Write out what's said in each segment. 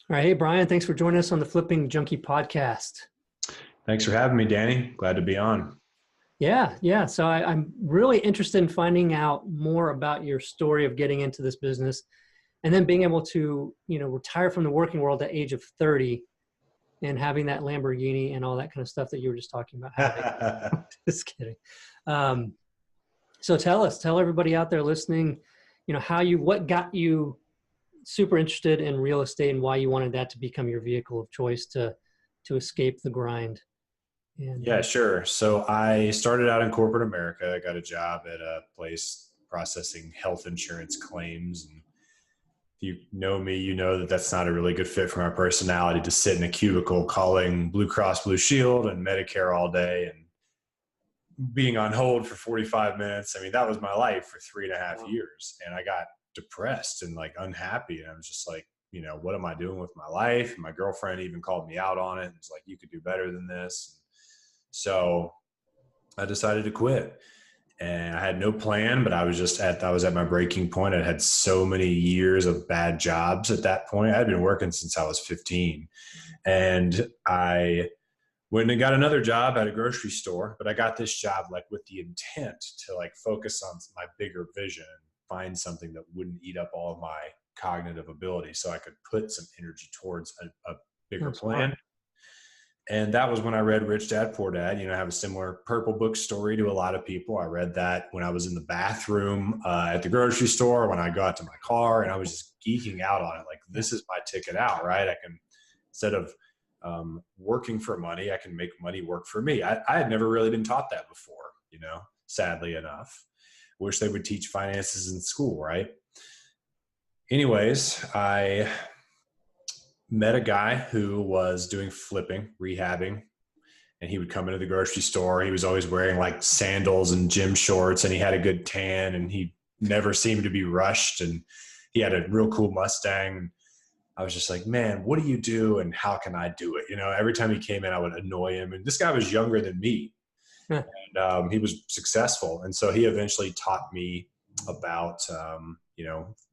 All right. Hey, Brian, thanks for joining us on the Flipping Junkie podcast. Thanks for having me, Danny. Glad to be on. Yeah. So I'm really interested in finding out more about your story of getting into this business and then being able to, retire from the working world at the age of 30 and having that Lamborghini and all that kind of stuff that you were just talking about having. Just kidding. Um, so tell everybody out there listening, what got you super interested in real estate and why you wanted that to become your vehicle of choice to escape the grind. And Yeah, sure. So I started out in corporate America. I got a job at a place processing health insurance claims. And if you know me, you know that that's not a really good fit for my personality to sit in a cubicle calling Blue Cross Blue Shield and Medicare all day and being on hold for 45 minutes. I mean, that was my life for 3.5 years. And I got depressed and like unhappy. And I was just like, what am I doing with my life? And my girlfriend even called me out on it. And was like, you could do better than this. So I decided to quit, and I had no plan, but I was at my breaking point. I had so many years of bad jobs at that point. I had been working since I was 15, and I went and got another job at a grocery store, but I got this job like with the intent to like focus on my bigger vision, find something that wouldn't eat up all of my cognitive ability so I could put some energy towards a bigger plan. And that was when I read Rich Dad, Poor Dad. I have a similar purple book story to a lot of people. I read that when I was in the bathroom at the grocery store, when I got to my car, and I was just geeking out on it. Like, this is my ticket out, right? I can, instead of working for money, I can make money work for me. I had never really been taught that before, sadly enough. Wish they would teach finances in school, right? Anyways, I met a guy who was doing flipping, rehabbing, and he would come into the grocery store. He was always wearing like sandals and gym shorts, and he had a good tan, and he never seemed to be rushed, and he had a real cool Mustang. I was just like, man, what do you do and how can I do it? Every time he came in, I would annoy him. And this guy was younger than me. And he was successful. And so he eventually taught me about,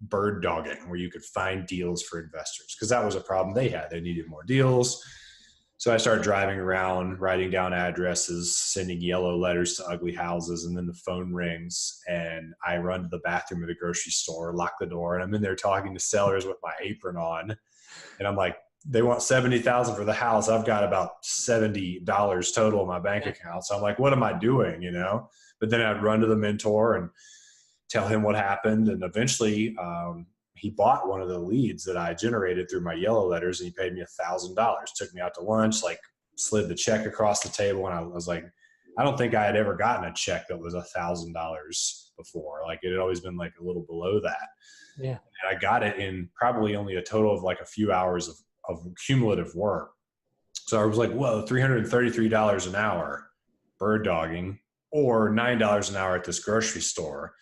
bird dogging, where you could find deals for investors, because that was a problem they had. They needed more deals. So I started driving around, writing down addresses, sending yellow letters to ugly houses, and then the phone rings and I run to the bathroom of the grocery store, lock the door, and I'm in there talking to sellers with my apron on. And I'm like, they want $70,000 for the house. I've got about $70 total in my bank account. So I'm like, what am I doing? But then I'd run to the mentor and tell him what happened. And eventually he bought one of the leads that I generated through my yellow letters, and he paid me $1,000, took me out to lunch, like slid the check across the table. And I was like, I don't think I had ever gotten a check that was $1,000 before. Like, it had always been like a little below that. Yeah. And I got it in probably only a total of like a few hours of cumulative work. So I was like, whoa, $333 an hour bird dogging, or $9 an hour at this grocery store.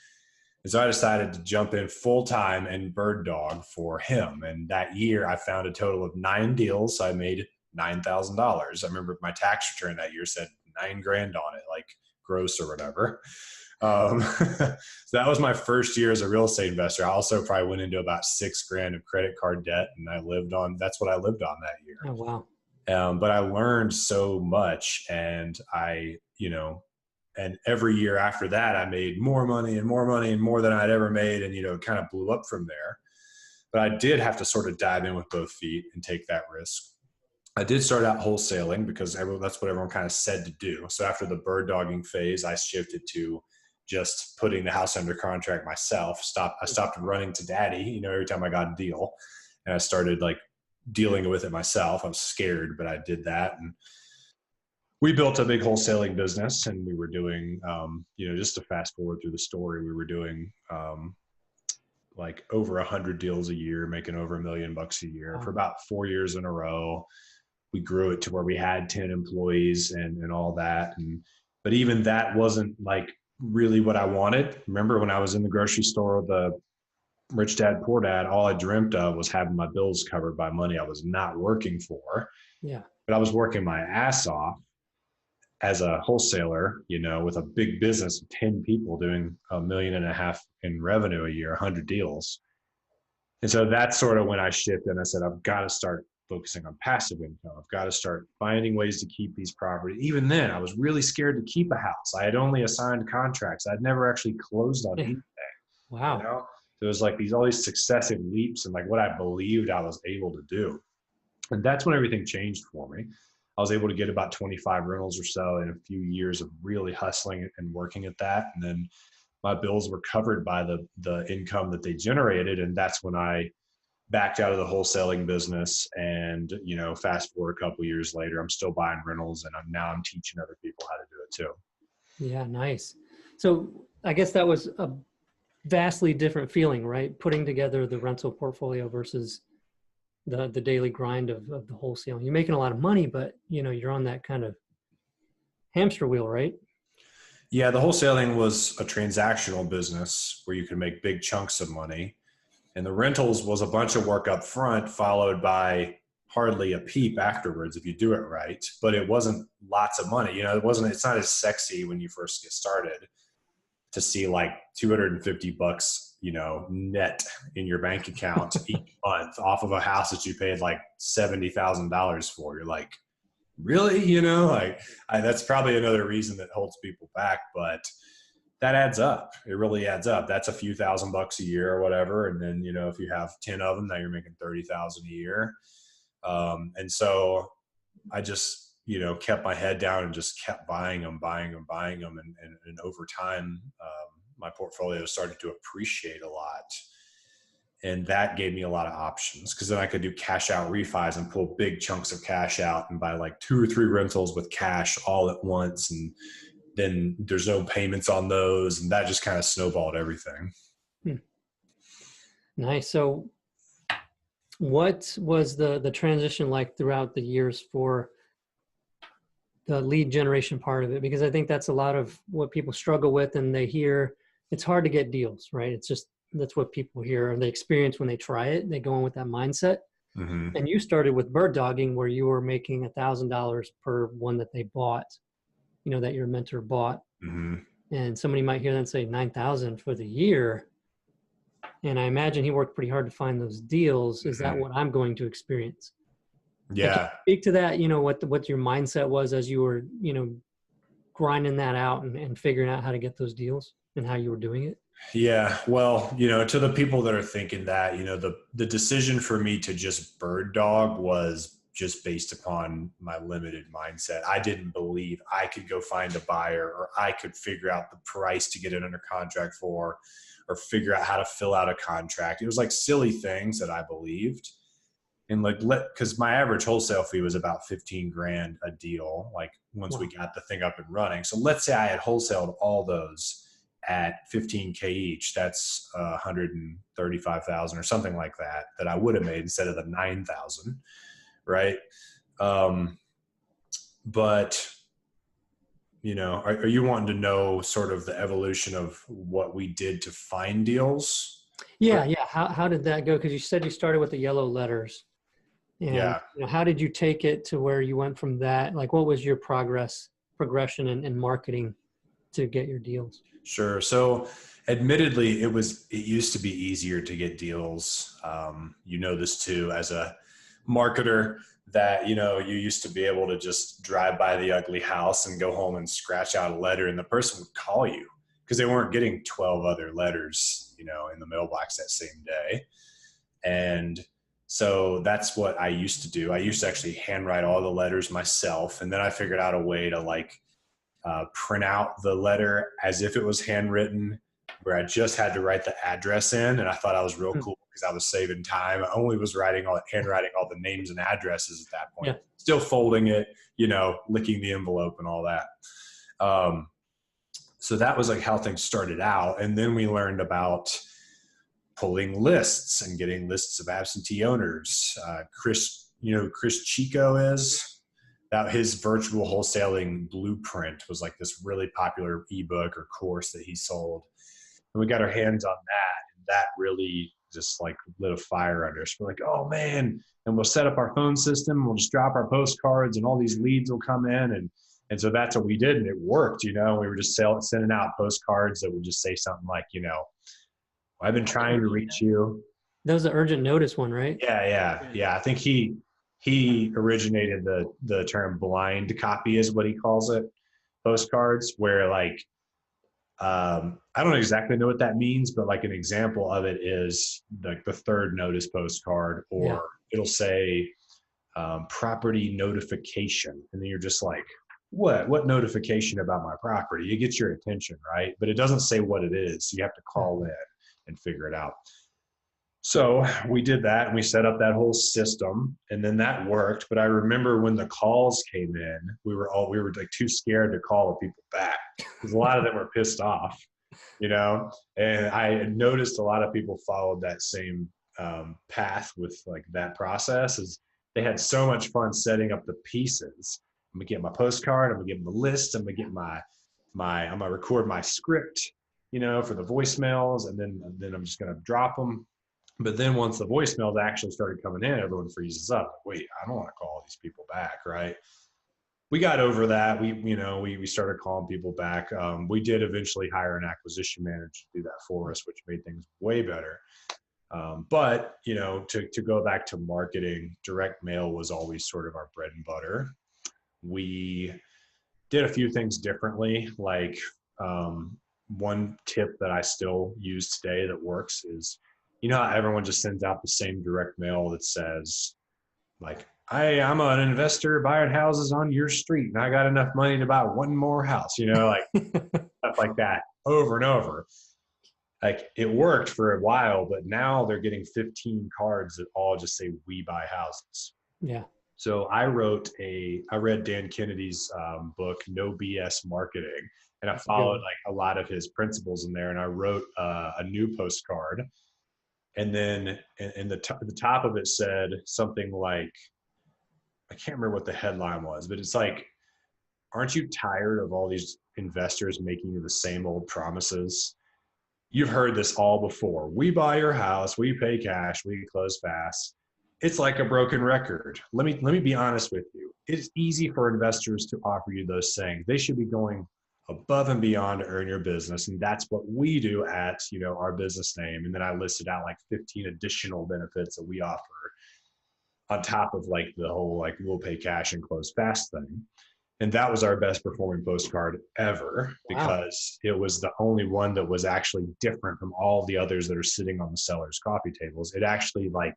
And so I decided to jump in full time and bird dog for him. And that year I found a total of 9 deals. So I made $9,000. I remember my tax return that year said $9,000 on it, like gross or whatever. So that was my first year as a real estate investor. I also probably went into about $6,000 of credit card debt, and that's what I lived on that year. Oh, wow. But I learned so much, and and every year after that, I made more money and more money and more than I'd ever made. And, it kind of blew up from there. But I did have to sort of dive in with both feet and take that risk. I did start out wholesaling because that's what everyone kind of said to do. So after the bird dogging phase, I shifted to just putting the house under contract myself. I stopped running to daddy, every time I got a deal. And I started like dealing with it myself. I was scared, but I did that. And we built a big wholesaling business, and we were doing, just to fast forward through the story, we were doing like over 100 deals a year, making over $1 million a year for about 4 years in a row. We grew it to where we had 10 employees and all that. But even that wasn't like really what I wanted. Remember when I was in the grocery store, the Rich Dad, Poor Dad, all I dreamt of was having my bills covered by money I was not working for. Yeah. But I was working my ass off as a wholesaler, with a big business of 10 people doing $1.5 million in revenue a year, 100 deals. And so that's sort of when I shifted and I said, I've got to start focusing on passive income. I've got to start finding ways to keep these properties. Even then, I was really scared to keep a house. I had only assigned contracts. I'd never actually closed on anything, you Wow. know? There was like all these successive leaps and like what I believed I was able to do. And that's when everything changed for me. I was able to get about 25 rentals or so in a few years of really hustling and working at that. And then my bills were covered by the income that they generated. And that's when I backed out of the wholesaling business. And, you know, fast forward a couple of years later, I'm still buying rentals and I'm teaching other people how to do it too. Yeah, nice. So I guess that was a vastly different feeling, right? Putting together the rental portfolio versus the daily grind of the wholesaling. You're making a lot of money, but you know, you're on that kind of hamster wheel, right? Yeah, the wholesaling was a transactional business where you could make big chunks of money. And the rentals was a bunch of work up front, followed by hardly a peep afterwards if you do it right. But it wasn't lots of money. You know, it's not as sexy when you first get started to see like $250, you know, net in your bank account each month off of a house that you paid like $70,000 for. You're like, really? You know, like that's probably another reason that holds people back, but that adds up. It really adds up. That's a few $1,000 a year or whatever. And then, you know, if you have 10 of them, now you're making 30,000 a year. And so I just, you know, kept my head down and just kept buying them. And over time, my portfolio started to appreciate a lot. And that gave me a lot of options because then I could do cash out refis and pull big chunks of cash out and buy like 2 or 3 rentals with cash all at once. And then there's no payments on those. And that just kind of snowballed everything. Nice. So what was the transition like throughout the years for the lead generation part of it? Because I think that's a lot of what people struggle with, and they hear it's hard to get deals, right? It's just, that's what people hear and they experience when they try it. They go in with that mindset. Mm-hmm. And you started with bird dogging where you were making $1,000 per one that they bought, you know, that your mentor bought. Mm-hmm. And somebody might hear that and say 9,000 for the year. And I imagine he worked pretty hard to find those deals. Is that what I'm going to experience? Yeah. Can you speak to that, you know, what your mindset was as you were, you know, grinding that out and figuring out how to get those deals and how you were doing it? Yeah. Well, you know, to the people that are thinking that, you know, the decision for me to just bird dog was just based upon my limited mindset. I didn't believe I could go find a buyer or I could figure out the price to get it under contract for, or figure out how to fill out a contract. It was like silly things that I believed. And like, cause my average wholesale fee was about 15 grand a deal. Like once we got the thing up and running. So let's say I had wholesaled all those at 15K each, that's 135,000 or something like that I would have made instead of the 9,000. Right. But you know, are you wanting to know sort of the evolution of what we did to find deals? Yeah. Yeah. How did that go? Cause you said you started with the yellow letters. And Yeah. you know, how did you take it to where you went from that? Like, what was your progression in marketing to get your deals? Sure. So admittedly, it used to be easier to get deals. You know this too, as a marketer, that, you know, you used to be able to just drive by the ugly house and go home and scratch out a letter and the person would call you because they weren't getting 12 other letters, you know, in the mailbox that same day. And so that's what I used to do. I used to actually handwrite all the letters myself. And then I figured out a way to like print out the letter as if it was handwritten, where I just had to write the address in. And I thought I was real cool because I was saving time. I only was handwriting all the names and addresses at that point, still folding it, you know, licking the envelope and all that. So that was like how things started out. And then we learned about pulling lists and getting lists of absentee owners. Chris Chico that his virtual wholesaling blueprint was like this really popular ebook or course that he sold. And we got our hands on that. And that really just like lit a fire under us. We're like, oh man. And we'll set up our phone system. We'll just drop our postcards and all these leads will come in. And so that's what we did. And it worked, you know, we were just sending out postcards that would just say something like, you know, I've been trying to reach you. That was the urgent notice one, right? Yeah. I think he originated the term blind copy is what he calls it, postcards, where like I don't exactly know what that means, but like an example of it is like the third notice postcard, Yeah. or it'll say property notification, and then you're just like, what notification about my property? It gets your attention, right? But it doesn't say what it is. So you have to call in and figure it out. So we did that and we set up that whole system, and then that worked. But I remember when the calls came in, we were like too scared to call the people back because a lot of them were pissed off, you know. And I noticed a lot of people followed that same path with like that process. Is they had so much fun setting up the pieces. I'm gonna get my postcard. I'm gonna get my list. I'm gonna get I'm gonna record my script, you know, for the voicemails, and then I'm just gonna drop them. But then once the voicemails actually started coming in, everyone freezes up. Wait, I don't want to call these people back, right? We got over that. We started calling people back. We did eventually hire an acquisition manager to do that for us, which made things way better. But you know, to go back to marketing, direct mail was always sort of our bread and butter. We did a few things differently. Like one tip that I still use today that works is, you know how everyone just sends out the same direct mail that says, like, I'm an investor buying houses on your street, and I got enough money to buy one more house, you know, like stuff like that over and over. Like it worked for a while, but now they're getting 15 cards that all just say, we buy houses. Yeah. So I read Dan Kennedy's book, No BS Marketing, and I followed like a lot of his principles in there, and I wrote a new postcard. And then in the top of it said something like, I can't remember what the headline was, but it's like, aren't you tired of all these investors making you the same old promises? You've heard this all before. We buy your house, we pay cash, we close fast. It's like a broken record. Let me be honest with you. It's easy for investors to offer you those things. They should be going above and beyond to earn your business. And that's what we do at, you know, our business name. And then I listed out like 15 additional benefits that we offer on top of like the whole, like we'll pay cash and close fast thing. And that was our best performing postcard ever. Wow. Because it was the only one that was actually different from all the others that are sitting on the seller's coffee tables. It actually like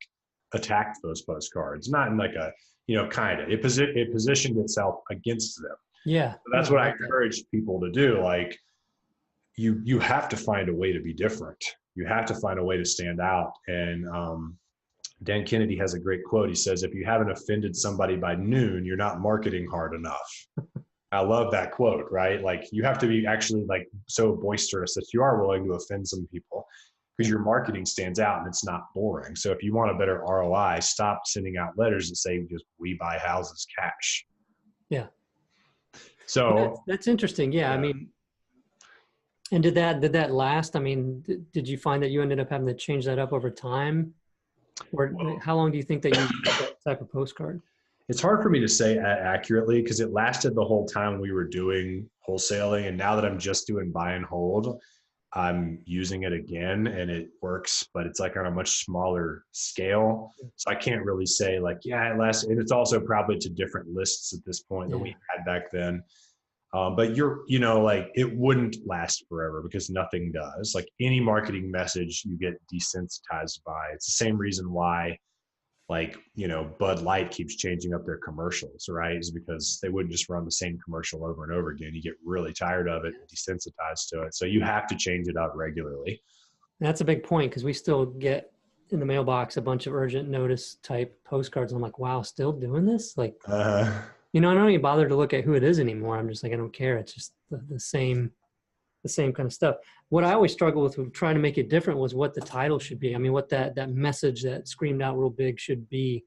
attacked those postcards, not in like a, you know, kind of, it positioned itself against them. Yeah. So that's what I encourage people to do. Like you have to find a way to be different. You have to find a way to stand out. And Dan Kennedy has a great quote. He says, if you haven't offended somebody by noon, you're not marketing hard enough. I love that quote, right? Like you have to be actually like so boisterous that you are willing to offend some people, because your marketing stands out and it's not boring. So if you want a better ROI, stop sending out letters that say just we buy houses cash. Yeah. So that's interesting. Yeah. I mean, and did that last? I mean, did you find that you ended up having to change that up over time? Or how long do you think that you used that type of postcard? It's hard for me to say accurately because it lasted the whole time we were doing wholesaling. And now that I'm just doing buy and hold, I'm using it again and it works, but it's like on a much smaller scale. So I can't really say like, yeah, it lasts. And it's also probably to different lists at this point than we had back then. But you know, like it wouldn't last forever because nothing does. Like any marketing message you get desensitized by. It's the same reason why, like, you know, Bud Light keeps changing up their commercials, right? Is because they wouldn't just run the same commercial over and over again. You get really tired of it, desensitized to it. So you have to change it up regularly. That's a big point because we still get in the mailbox a bunch of urgent notice type postcards. I'm like, wow, still doing this? Like, you know, I don't even bother to look at who it is anymore. I'm just like, I don't care. It's just the same kind of stuff. What I always struggle with trying to make it different was what the title should be. I mean, what that message that screamed out real big should be.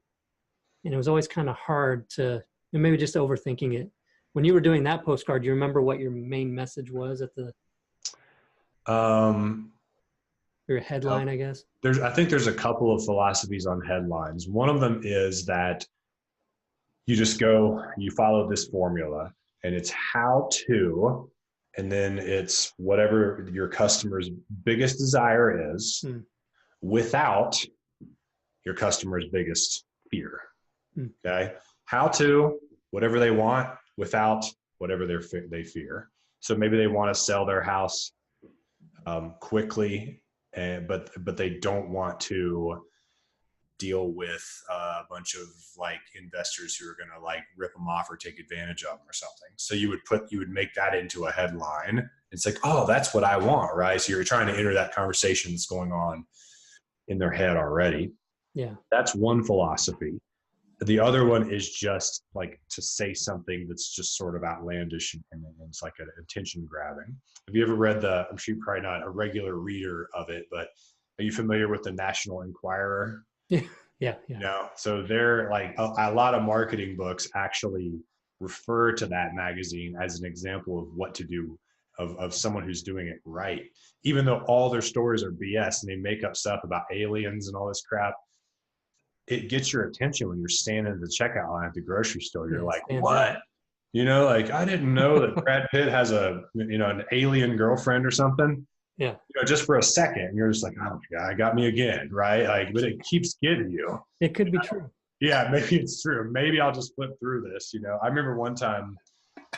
And it was always kind of hard to, and maybe just overthinking it. When you were doing that postcard, do you remember what your main message was at the, your headline, I guess? I think there's a couple of philosophies on headlines. One of them is that you just you follow this formula and it's how to, and then it's whatever your customer's biggest desire is without your customer's biggest fear. Mm. Okay. How to, whatever they want without whatever they fear. So maybe they want to sell their house quickly, but they don't want to deal with a bunch of like investors who are going to like rip them off or take advantage of them or something. So you would make that into a headline. It's like, oh, that's what I want, right? So you're trying to enter that conversation that's going on in their head already. Yeah. That's one philosophy. The other one is just like to say something that's just sort of outlandish and it's like an attention grabbing. Have you ever read I'm sure you're probably not a regular reader of it, but are you familiar with the National Enquirer? Yeah. Yeah. You know, so they're like a lot of marketing books actually refer to that magazine as an example of what to do of someone who's doing it right. Even though all their stories are BS and they make up stuff about aliens and all this crap, it gets your attention when you're standing at the checkout line at the grocery store. You're like, what? Out. You know, like I didn't know that Brad Pitt has an alien girlfriend or something. Yeah. You know, just for a second, you're just like, oh my God, got me again, right? Like, but it keeps getting you. It could be true. Yeah, maybe it's true. Maybe I'll just flip through this. You know, I remember one time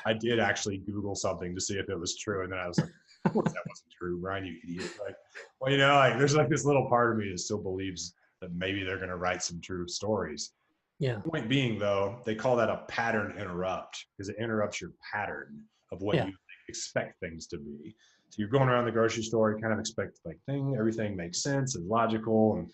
I did actually Google something to see if it was true, and then I was like, of course that wasn't true, Brian, you idiot. Like, well, you know, like there's like this little part of me that still believes that maybe they're going to write some true stories. Yeah. Point being, though, they call that a pattern interrupt because it interrupts your pattern of what you expect things to be. So you're going around the grocery store, you kind of expect like everything makes sense and logical, and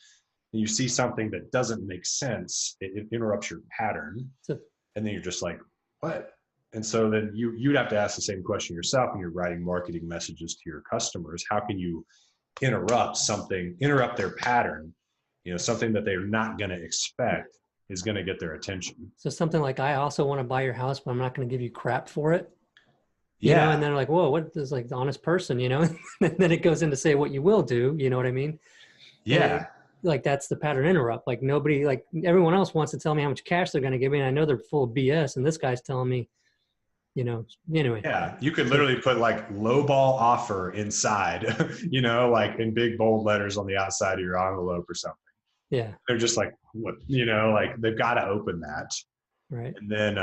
you see something that doesn't make sense, it interrupts your pattern, and then you're just like, what? And so then you'd have to ask the same question yourself when you're writing marketing messages to your customers. How can you interrupt their pattern? You know, something that they're not going to expect is going to get their attention. So something like, I also want to buy your house, but I'm not going to give you crap for it. Yeah. You know, and then like, whoa, what is like the honest person, you know? And then it goes into say what you will do, you know what I mean? Yeah. Like that's the pattern interrupt. Like nobody, like everyone else wants to tell me how much cash they're going to give me. And I know they're full of BS. And this guy's telling me, you know, anyway. Yeah. You could literally put like lowball offer inside, you know, like in big bold letters on the outside of your envelope or something. Yeah. They're just like, what, you know, like they've got to open that. Right. And then,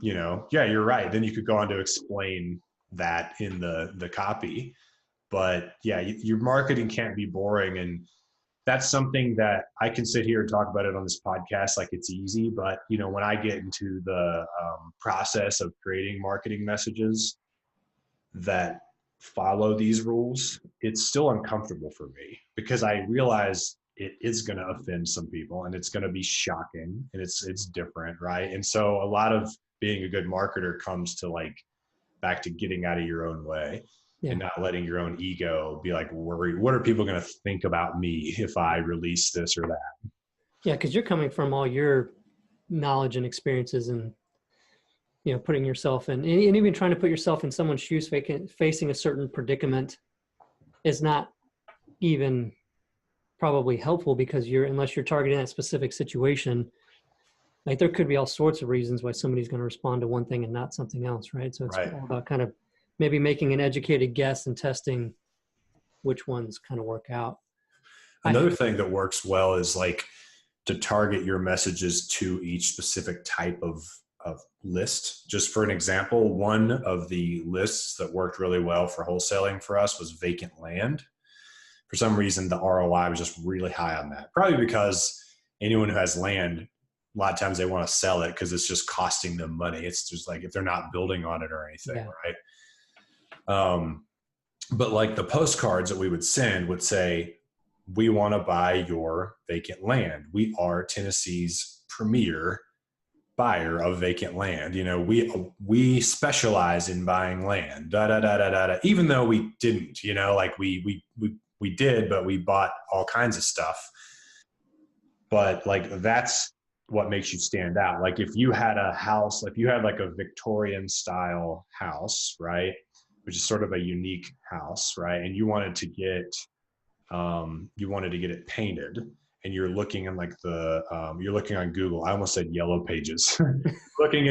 you know, yeah, you're right. Then you could go on to explain that in the copy. But yeah, your marketing can't be boring. And that's something that I can sit here and talk about it on this podcast like it's easy. But, you know, when I get into the process of creating marketing messages that follow these rules, it's still uncomfortable for me because I realize it is going to offend some people and it's going to be shocking and it's different, right? And so a lot of being a good marketer comes to like back to getting out of your own way and not letting your own ego be like worried. What are people going to think about me if I release this or that? Yeah, because you're coming from all your knowledge and experiences and, you know, putting yourself in, and even trying to put yourself in someone's shoes facing a certain predicament is not even probably helpful because unless you're targeting that specific situation, like there could be all sorts of reasons why somebody's going to respond to one thing and not something else, right? So it's all about kind of maybe making an educated guess and testing which ones kind of work out. Another thing that works well is like to target your messages to each specific type of list. Just for an example, one of the lists that worked really well for wholesaling for us was vacant land. For some reason, the ROI was just really high on that. Probably because anyone who has land, a lot of times they want to sell it because it's just costing them money. It's just like if they're not building on it or anything, right? But like the postcards that we would send would say, we want to buy your vacant land. We are Tennessee's premier buyer of vacant land. You know, we specialize in buying land, even though we didn't, you know, like we did, but we bought all kinds of stuff. But like, that's what makes you stand out. Like if you had a house, if you had like a Victorian style house, right, which is sort of a unique house, right, and you wanted to get it painted, and you're looking in like you're looking on Google. I almost said Yellow Pages. You're looking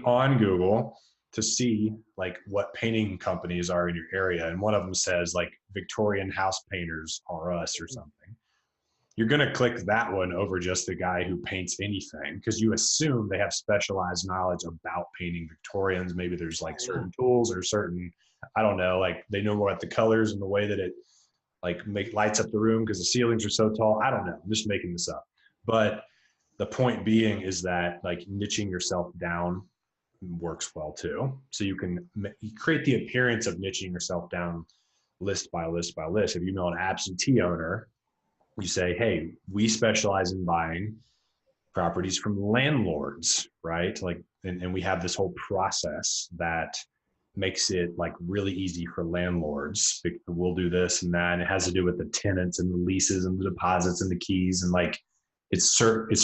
on Google to see like what painting companies are in your area. And one of them says like Victorian house painters are us or something. you're going to click that one over just the guy who paints anything, because you assume they have specialized knowledge about painting Victorians. Maybe there's like certain tools or certain, I don't know, like they know more about the colors and the way that it like lights up the room because the ceilings are so tall. I don't know. I'm just making this up. But the point being is that like niching yourself down works well too. So you can create the appearance of niching yourself down list by list by list. If you know an absentee owner, you say, hey, we specialize in buying properties from landlords, right? Like, and we have this whole process that makes it like really easy for landlords. We'll do this and that. And it has to do with the tenants and the leases and the deposits and the keys. And like, it's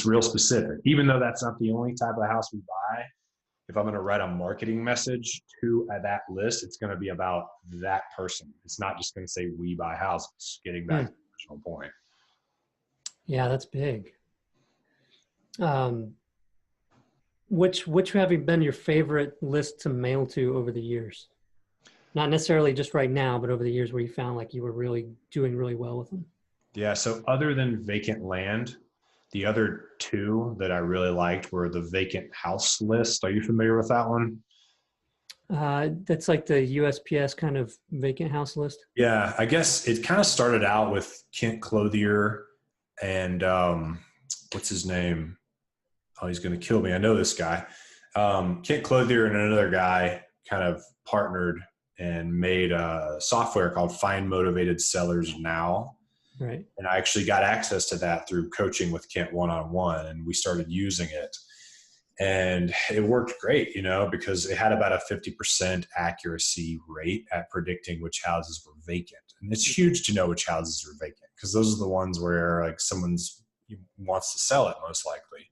real specific, even though that's not the only type of house we buy. If I'm going to write a marketing message to that list, it's going to be about that person. It's not just going to say we buy houses, getting back to the original point. Yeah, that's big. Which have been your favorite list to mail to over the years? Not necessarily just right now, but over the years where you found like you were really doing really well with them. Yeah. So other than vacant land, the other two that I really liked were the vacant house list. Are you familiar with that one? That's like the USPS kind of vacant house list. Yeah. I guess it kind of started out with Kent Clothier and what's his name? Oh, he's going to kill me. I know this guy. Kent Clothier and another guy kind of partnered and made a software called Find Motivated Sellers Now. Right. And I actually got access to that through coaching with Kent one-on-one, and we started using it. And it worked great, you know, because it had about a 50% accuracy rate at predicting which houses were vacant. And it's huge to know which houses are vacant, because those are the ones where like someone's wants to sell it most likely.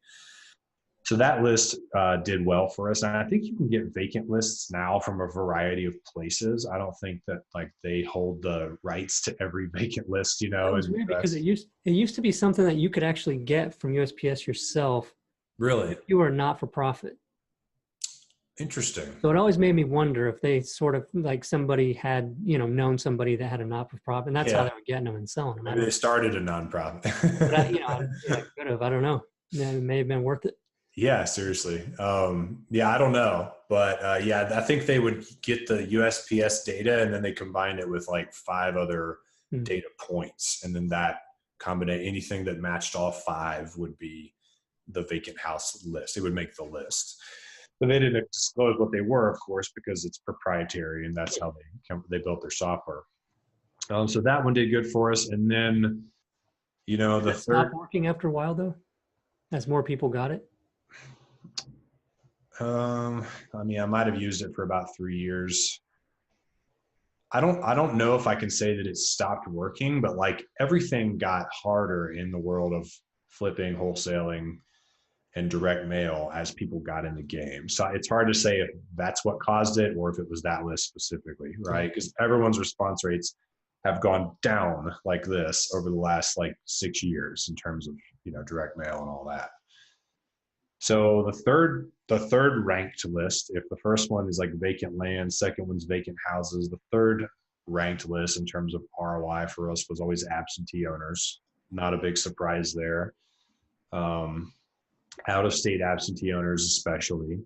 So that list did well for us. And I think you can get vacant lists now from a variety of places. I don't think that like they hold the rights to every vacant list, you know. It's weird because it used to be something that you could actually get from USPS yourself. Really? If you were not for profit. Interesting. So it always made me wonder if they sort of like somebody had, you know, known somebody that had a not-for-profit, and that's how they were getting them and selling them. Maybe they started a nonprofit. But I could have. I don't know. Yeah, it may have been worth it. Yeah, seriously. Yeah, I don't know. But yeah, I think they would get the USPS data and then they combined it with like 5 other data points. And then that combination, anything that matched all 5 would be the vacant house list. It would make the list. But they didn't disclose what they were, of course, because it's proprietary and that's how they built their software. So that one did good for us. And then, you know, the third. Stopped working after a while though, as more people got it. I mean, I might have used it for about 3 years. I don't know if I can say that it stopped working, but like everything got harder in the world of flipping, wholesaling, and direct mail as people got in the game. So it's hard to say if that's what caused it or if it was that list specifically, right? Because everyone's response rates have gone down like this over the last like 6 years in terms of, you know, direct mail and all that. So the third ranked list, if the first one is like vacant land, second one's vacant houses, the third ranked list in terms of ROI for us was always absentee owners. Not a big surprise there. Out-of-state absentee owners especially.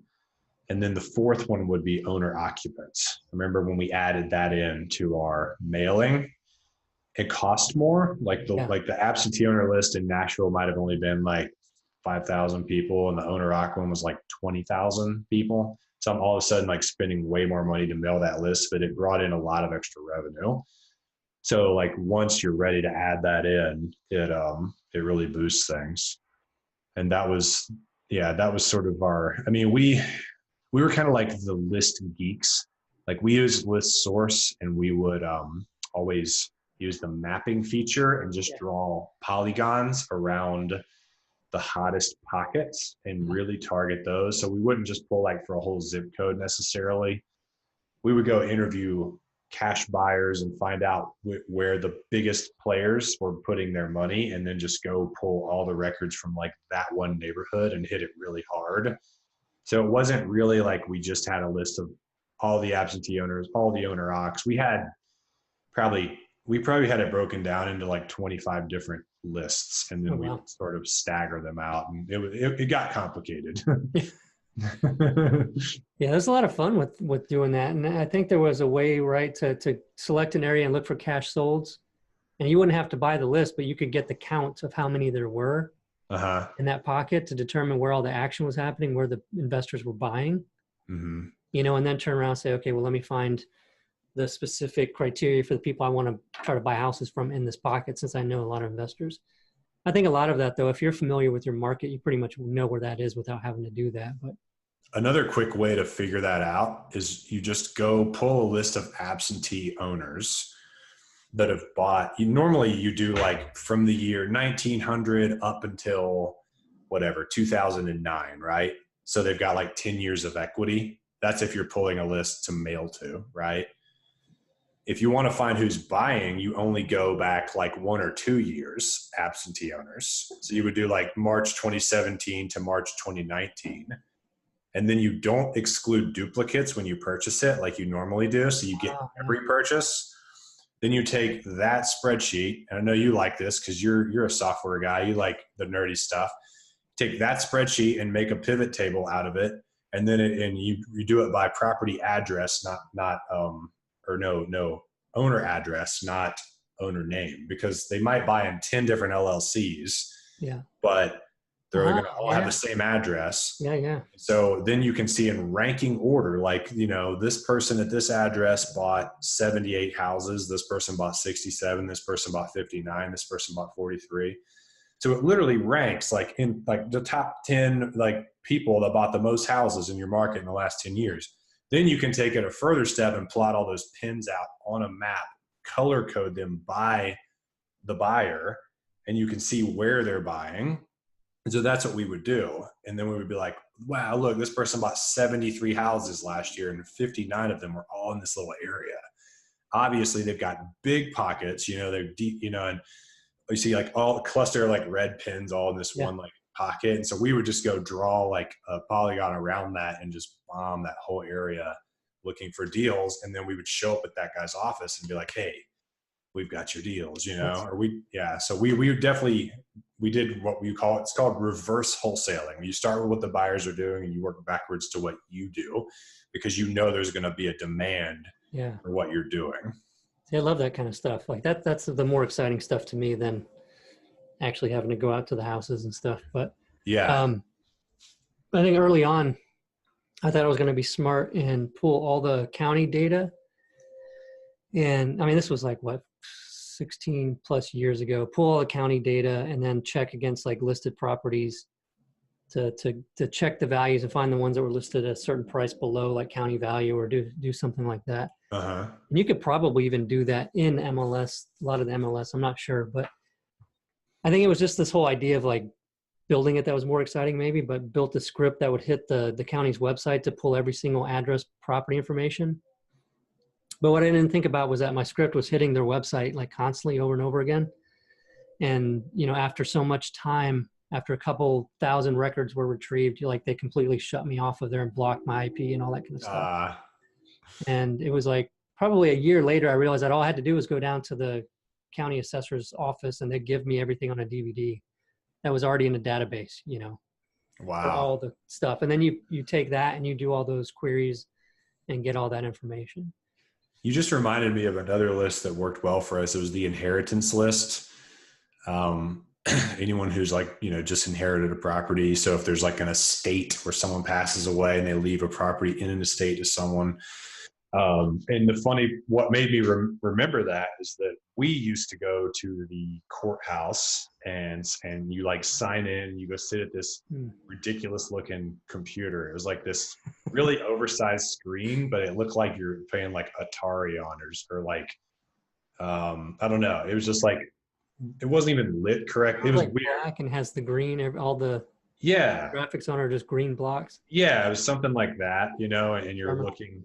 And then the fourth one would be owner occupants. Remember when we added that in to our mailing, it cost more. Like the absentee owner list in Nashville might have only been like 5,000 people, and the owner occ one was like 20,000 people. So I'm all of a sudden like spending way more money to mail that list, but it brought in a lot of extra revenue. So like once you're ready to add that in, it really boosts things. And that was sort of our, I mean, we were kind of like the list geeks. Like we used List Source, and we would always use the mapping feature and just draw polygons around the hottest pockets and really target those. So we wouldn't just pull like for a whole zip code necessarily. We would go interview cash buyers and find out where the biggest players were putting their money, and then just go pull all the records from like that one neighborhood and hit it really hard. So it wasn't really like we just had a list of all the absentee owners, all the owner occs. We had probably we probably had it broken down into like 25 different lists, and Oh, then we wow. would sort of stagger them out, and it got complicated. Yeah, there's a lot of fun with doing that. And I think there was a way, right, to select an area and look for cash solds. And you wouldn't have to buy the list, but you could get the count of how many there were Uh-huh. in that pocket to determine where all the action was happening, where the investors were buying, Mm-hmm. and then turn around and say, okay, well, let me find the specific criteria for the people I want to try to buy houses from in this pocket, since I know a lot of investors. I think a lot of that, though, if you're familiar with your market, you pretty much know where that is without having to do that. But Another quick way to figure that out is you just go pull a list of absentee owners that have bought. Normally you do like from the year 1900 up until whatever 2009, right? So they've got like 10 years of equity. That's if you're pulling a list to mail to, right? If you want to find who's buying, you only go back like 1 or 2 years, absentee owners. So you would do like March 2017 to March 2019. And then you don't exclude duplicates when you purchase it like you normally do. So you get every purchase. Then you take that spreadsheet, and I know you like this because you're a software guy. You like the nerdy stuff. Take that spreadsheet and make a pivot table out of it, and then you do it by property address, not owner address, not owner name, because they might buy in 10 different LLCs. yeah. But they're going to all have Yeah. the same address. Yeah. So then you can see in ranking order, like, this person at this address bought 78 houses. This person bought 67. This person bought 59. This person bought 43. So it literally ranks like in like the top 10, like people that bought the most houses in your market in the last 10 years. Then you can take it a further step and plot all those pins out on a map, color code them by the buyer, and you can see where they're buying. And so that's what we would do. And then we would be like, wow, look, this person bought 73 houses last year and 59 of them were all in this little area. Obviously they've got big pockets, they're deep, and you see like all the cluster like red pins all in this one like pocket. And so we would just go draw like a polygon around that and just bomb that whole area looking for deals. And then we would show up at that guy's office and be like, hey, we've got your deals, So we did what it's called reverse wholesaling. You start with what the buyers are doing and you work backwards to what you do, because there's going to be a demand for what you're doing. See, I love that kind of stuff. Like that's the more exciting stuff to me than actually having to go out to the houses and stuff. But I think early on, I thought I was going to be smart and pull all the county data. And I mean, this was like 16 plus years ago, pull all the county data and then check against like listed properties to check the values and find the ones that were listed at a certain price below like county value, or do something like that. And you could probably even do that in MLS, a lot of the MLS, I'm not sure, but I think it was just this whole idea of like building it that was more exciting maybe, but built a script that would hit the county's website to pull every single address, property information. But what I didn't think about was that my script was hitting their website like constantly over and over again. And, after so much time, after a couple thousand records were retrieved, they completely shut me off of there and blocked my IP and all that kind of stuff. And it was like probably a year later, I realized that all I had to do was go down to the county assessor's office and they'd give me everything on a DVD that was already in a database, Wow. All the stuff. And then you take that and you do all those queries and get all that information. You just reminded me of another list that worked well for us. It was the inheritance list. Anyone who's just inherited a property. So if there's like an estate where someone passes away and they leave a property in an estate to someone. And what made me remember that is that we used to go to the courthouse and you sign in, you go sit at this ridiculous looking computer. It was like this really oversized screen, but it looked like you're playing like Atari on or I don't know. It was just like, it wasn't even lit correct. It was like weird. Black and has the green, all the graphics on are just green blocks. Yeah, it was something like that, and you're looking.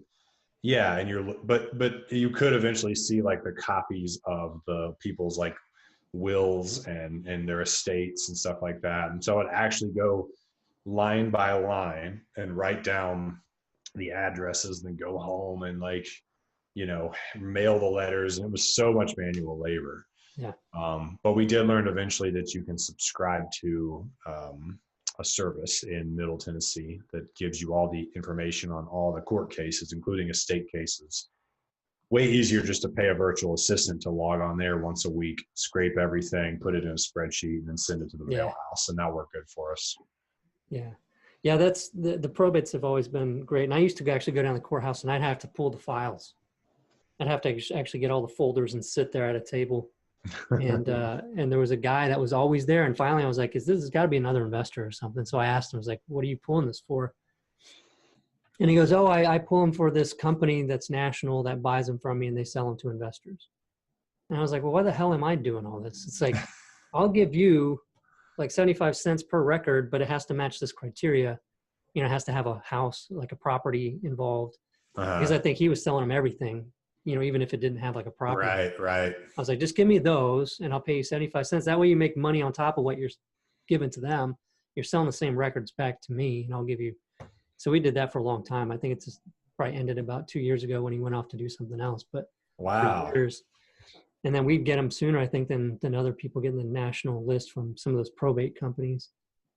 Yeah, but you could eventually see like the copies of the people's like wills and their estates and stuff like that. And so I'd actually go line by line and write down the addresses, and then go home and mail the letters, and it was so much manual labor. Yeah. But we did learn eventually that you can subscribe to a service in Middle Tennessee that gives you all the information on all the court cases, including estate cases. Way easier just to pay a virtual assistant to log on there once a week, scrape everything, put it in a spreadsheet, and then send it to the mail house. And that worked good for us. Yeah. Yeah, that's the probates have always been great. And I used to actually go down to the courthouse and I'd have to pull the files. I'd have to actually get all the folders and sit there at a table. And there was a guy that was always there. And finally I was like, there's got to be another investor or something. So I asked him, I was like, what are you pulling this for? And he goes, oh, I pull them for this company that's national that buys them from me and they sell them to investors. And I was like, well, why the hell am I doing all this? It's like, I'll give you like 75 cents per record, but it has to match this criteria. It has to have a house, like a property involved. Because I think he was selling them everything, even if it didn't have like a property. Right. I was like, just give me those and I'll pay you 75 cents. That way you make money on top of what you're giving to them. You're selling the same records back to me and I'll give you. So we did that for a long time. I think it's just probably ended about 2 years ago when he went off to do something else. But wow. And then we'd get them sooner, I think, than other people getting the national list from some of those probate companies.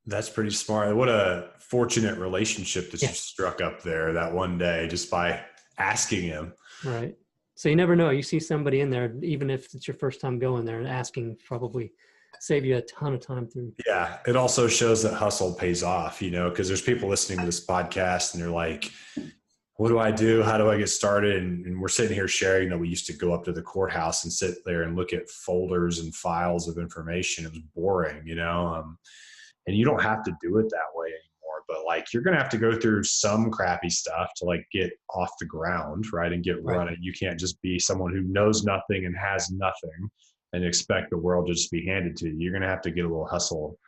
That's pretty smart. What a fortunate relationship that you struck up there that one day just by asking him. Right. So you never know. You see somebody in there, even if it's your first time going there, and asking probably save you a ton of time through. Yeah. It also shows that hustle pays off, because there's people listening to this podcast and they're like, what do I do? How do I get started? And we're sitting here sharing that we used to go up to the courthouse and sit there and look at folders and files of information. It was boring, and you don't have to do it that way anymore, but like, you're going to have to go through some crappy stuff to like get off the ground, right? And get running. You can't just be someone who knows nothing and has nothing and expect the world to just be handed to you. You're going to have to get a little hustle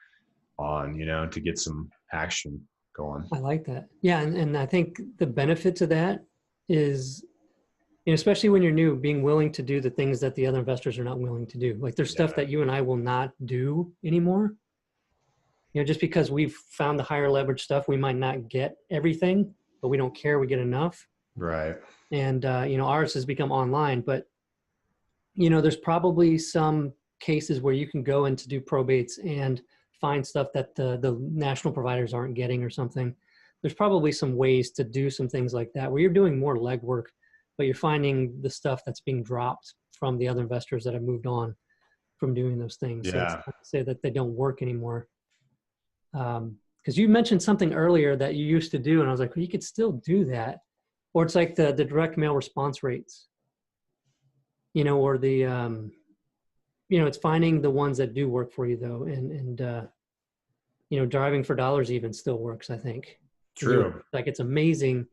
on, to get some action going. I like that. Yeah. And I think the benefit to that is, especially when you're new, being willing to do the things that the other investors are not willing to do. Like there's stuff that you and I will not do anymore. Just because we've found the higher leverage stuff, we might not get everything, but we don't care. We get enough. Right. And, ours has become online, but, there's probably some cases where you can go in to do probates and find stuff that the national providers aren't getting or something. There's probably some ways to do some things like that where you're doing more legwork, but you're finding the stuff that's being dropped from the other investors that have moved on from doing those things. So it's not to say that they don't work anymore. Because you mentioned something earlier that you used to do, and I was like, well, you could still do that. Or it's like the direct mail response rates, or the, it's finding the ones that do work for you though. And driving for dollars even still works, I think. True. Like it's amazing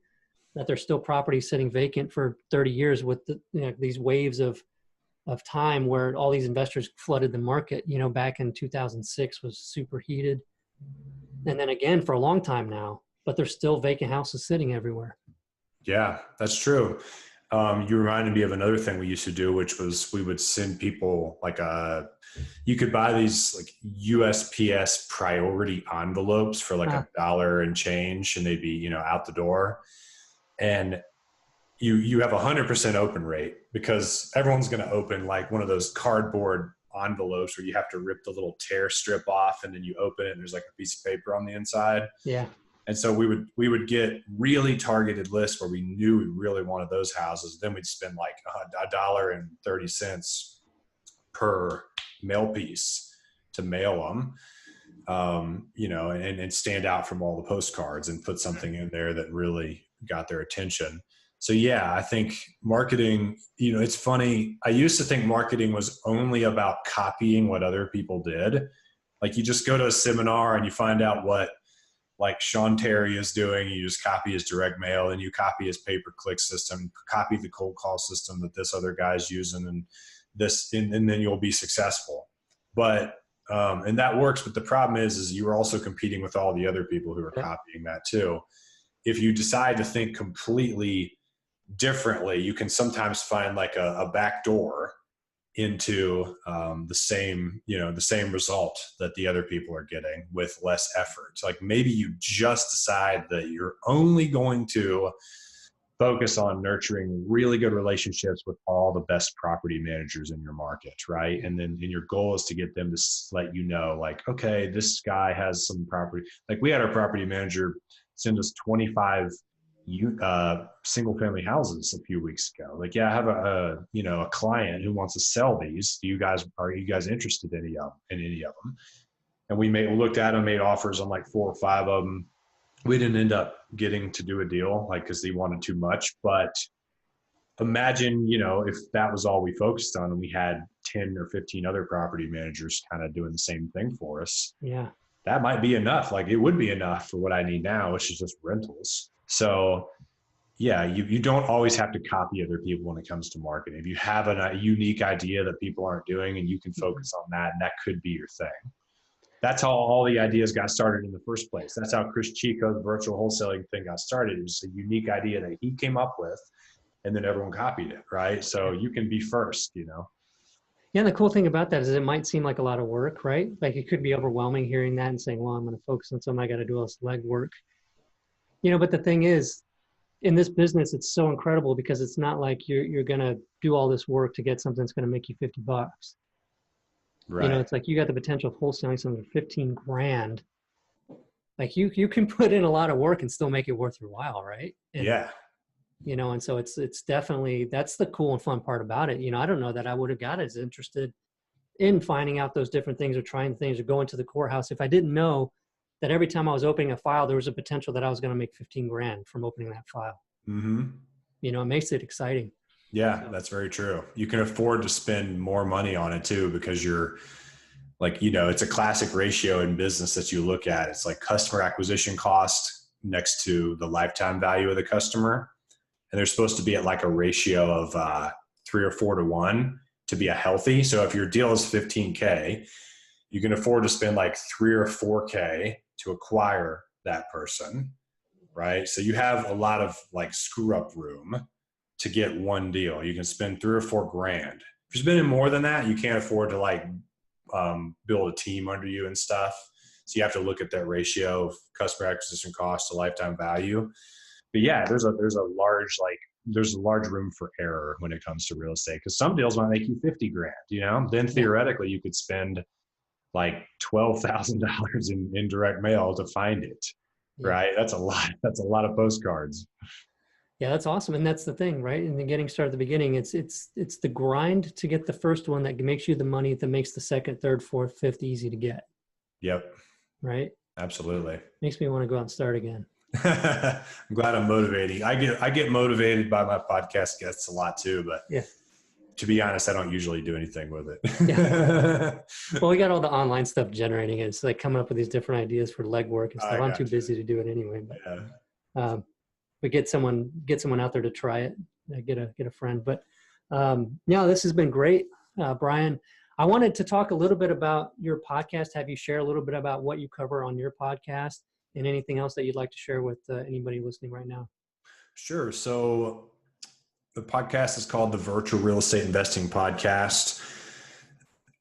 that there's still properties sitting vacant for 30 years with these waves of time where all these investors flooded the market, back in 2006 was super heated. And then again for a long time now, but there's still vacant houses sitting everywhere. Yeah, that's true. You reminded me of another thing we used to do, which was we would send people you could buy these like USPS priority envelopes for like $1 and change, and they'd be, out the door. And you have 100% open rate because everyone's going to open like one of those cardboard envelopes where you have to rip the little tear strip off and then you open it and there's like a piece of paper on the inside. Yeah. And so we would get really targeted lists where we knew we really wanted those houses. Then we'd spend like $1.30 per mail piece to mail them, and stand out from all the postcards and put something in there that really got their attention. So yeah, I think marketing, it's funny. I used to think marketing was only about copying what other people did. Like you just go to a seminar and you find out what like Sean Terry is doing. You just copy his direct mail and you copy his pay-per-click system, copy the cold call system that this other guy's using and then you'll be successful. But, and that works. But the problem is you're also competing with all the other people who are copying that too. If you decide to think completely differently, you can sometimes find like a back door into the same result that the other people are getting with less effort. So like maybe you just decide that you're only going to focus on nurturing really good relationships with all the best property managers in your market, right? And your goal is to get them to let you know, like, okay, this guy has some property. Like we had our property manager send us 25 single family houses a few weeks ago. Like, yeah, I have a client who wants to sell these. Are you guys interested in any of them? And we looked at them, made offers on like 4 or 5 of them. We didn't end up getting to do a deal, like, because they wanted too much. But imagine, if that was all we focused on and we had 10 or 15 other property managers kind of doing the same thing for us. Yeah. That might be enough. Like, it would be enough for what I need now, which is just rentals. So yeah, you don't always have to copy other people when it comes to marketing. If you have a unique idea that people aren't doing and you can focus on that, and that could be your thing. That's how all the ideas got started in the first place. That's how Chris Chico's virtual wholesaling thing got started. It was a unique idea that he came up with, and then everyone copied it, right? So you can be first, Yeah, and the cool thing about that is it might seem like a lot of work, right? Like it could be overwhelming hearing that and saying, well, I'm going to focus on something. I got to do all this legwork. But the thing is, in this business, it's so incredible because it's not like you're going to do all this work to get something that's going to make you $50. right? It's like you got the potential of wholesaling something for 15 grand. Like you can put in a lot of work and still make it worth your while, right? And, Yeah. And so it's definitely, that's the cool and fun part about it. I don't know that I would have got as interested in finding out those different things or trying things or going to the courthouse if I didn't know that every time I was opening a file, there was a potential that I was going to make 15 grand from opening that file. Mm-hmm. It makes it exciting. Yeah, that's very true. You can afford to spend more money on it too, because you're like, it's a classic ratio in business that you look at. It's like customer acquisition cost next to the lifetime value of the customer. And they're supposed to be at like a ratio of 3 or 4 to 1 to be a healthy. So if your deal is $15K, you can afford to spend like 3 or 4K to acquire that person, right? So you have a lot of like screw up room to get one deal. You can spend 3 or 4 grand. If you're spending more than that, you can't afford to like build a team under you and stuff. So you have to look at that ratio of customer acquisition cost to lifetime value. But yeah, there's a large room for error when it comes to real estate, because some deals might make you 50 grand, then theoretically you could spend like $12,000 in direct mail to find it. Right. That's a lot of postcards. Yeah, that's awesome. And that's the thing, right? In the getting started at the beginning, it's the grind to get the first one that makes you the money that makes the second, third, fourth, fifth easy to get. Yep. Right. Absolutely. Makes me want to go out and start again. I'm glad I'm motivating. I get motivated by my podcast guests a lot too, but to be honest, I don't usually do anything with it. Yeah. Well, we got all the online stuff generating it. It's like coming up with these different ideas for legwork and stuff. I'm too busy to do it anyway, but we get someone out there to try it. Get a friend. But this has been great, Brian. I wanted to talk a little bit about your podcast. Have you share a little bit about what you cover on your podcast and anything else that you'd like to share with anybody listening right now? Sure. So the podcast is called the Virtual Real Estate Investing Podcast.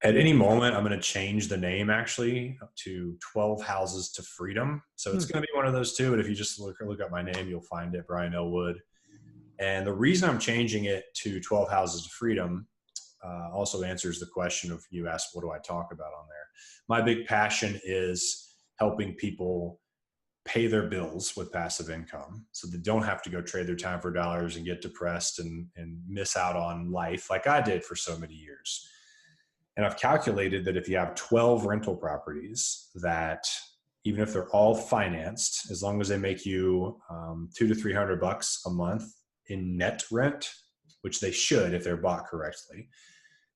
At any moment, I'm going to change the name actually to 12 Houses to Freedom. So it's going to be one of those two. But if you just look up my name, you'll find it, Brian Ellwood. And the reason I'm changing it to 12 Houses to Freedom also answers the question of you asked, what do I talk about on there? My big passion is helping people pay their bills with passive income so they don't have to go trade their time for dollars and get depressed and miss out on life like I did for so many years. And I've calculated that if you have 12 rental properties, that even if they're all financed, as long as they make you $200 to $300 a month in net rent, which they should if they're bought correctly,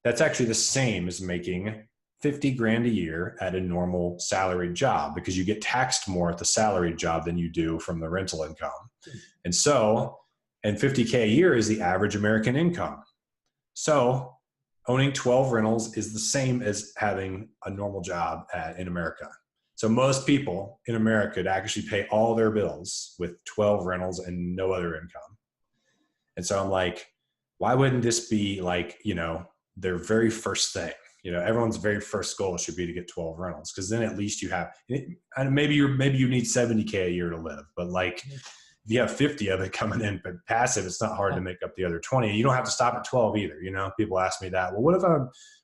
that's actually the same as making 50 grand a year at a normal salaried job, because you get taxed more at the salaried job than you do from the rental income. And 50K a year is the average American income. So owning 12 rentals is the same as having a normal job in America. So most people in America could actually pay all their bills with 12 rentals and no other income. And so I'm like, why wouldn't this be like, their very first thing? Everyone's very first goal should be to get 12 rentals, because then at least you have, and maybe you need 70K a year to live, but like if you have 50 of it coming in but passive, it's not hard to make up the other 20. You don't have to stop at 12 either. You know, people ask me that. Well, what if I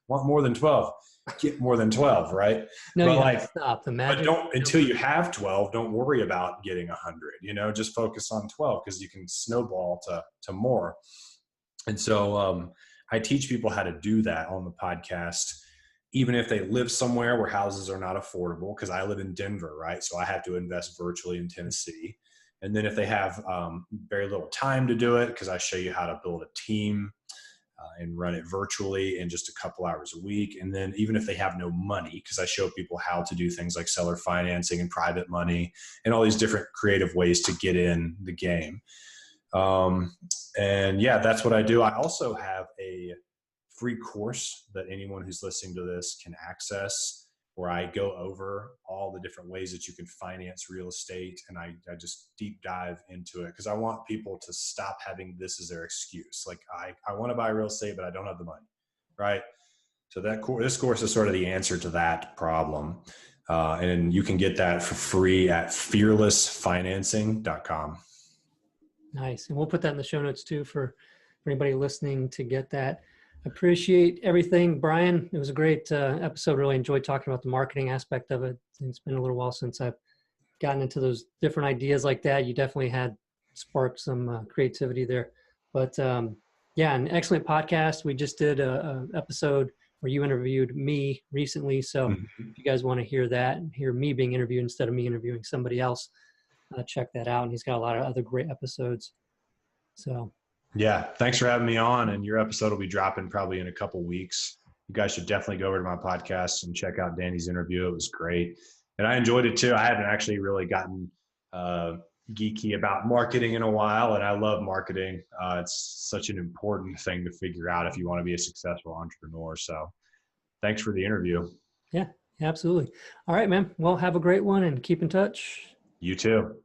want more than 12? Get more than 12, right? No, but you like, have to stop. The magic. but don't, until you have 12, don't worry about getting 100, you know, just focus on 12 because you can snowball to more. And so I teach people how to do that on the podcast, even if they live somewhere where houses are not affordable, because I live in Denver, right? So I have to invest virtually in Tennessee. And then if they have very little time to do it, because I show you how to build a team and run it virtually in just a couple hours a week. And then even if they have no money, because I show people how to do things like seller financing and private money and all these different creative ways to get in the game. And yeah, that's what I do. I also have a free course that anyone who's listening to this can access, where I go over all the different ways that you can finance real estate. And I just deep dive into it because I want people to stop having this as their excuse. Like I want to buy real estate, but I don't have the money. Right. So this course is sort of the answer to that problem. And you can get that for free at fearlessfinancing.com. Nice. And we'll put that in the show notes too for anybody listening to get that. Appreciate everything, Brian. It was a great episode. Really enjoyed talking about the marketing aspect of it. It's been a little while since I've gotten into those different ideas like that. You definitely had sparked some creativity there. But yeah, an excellent podcast. We just did a episode where you interviewed me recently. So if you guys want to hear that and hear me being interviewed instead of me interviewing somebody else, check that out. And he's got a lot of other great episodes. So yeah, thanks for having me on. And your episode will be dropping probably in a couple weeks. You guys should definitely go over to my podcast and check out Danny's interview. It was great. And I enjoyed it too. I haven't actually really gotten geeky about marketing in a while. And I love marketing. It's such an important thing to figure out if you want to be a successful entrepreneur. So thanks for the interview. Yeah, absolutely. All right, man. Well, have a great one and keep in touch. You too.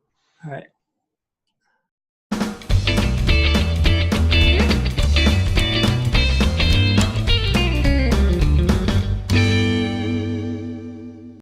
All right.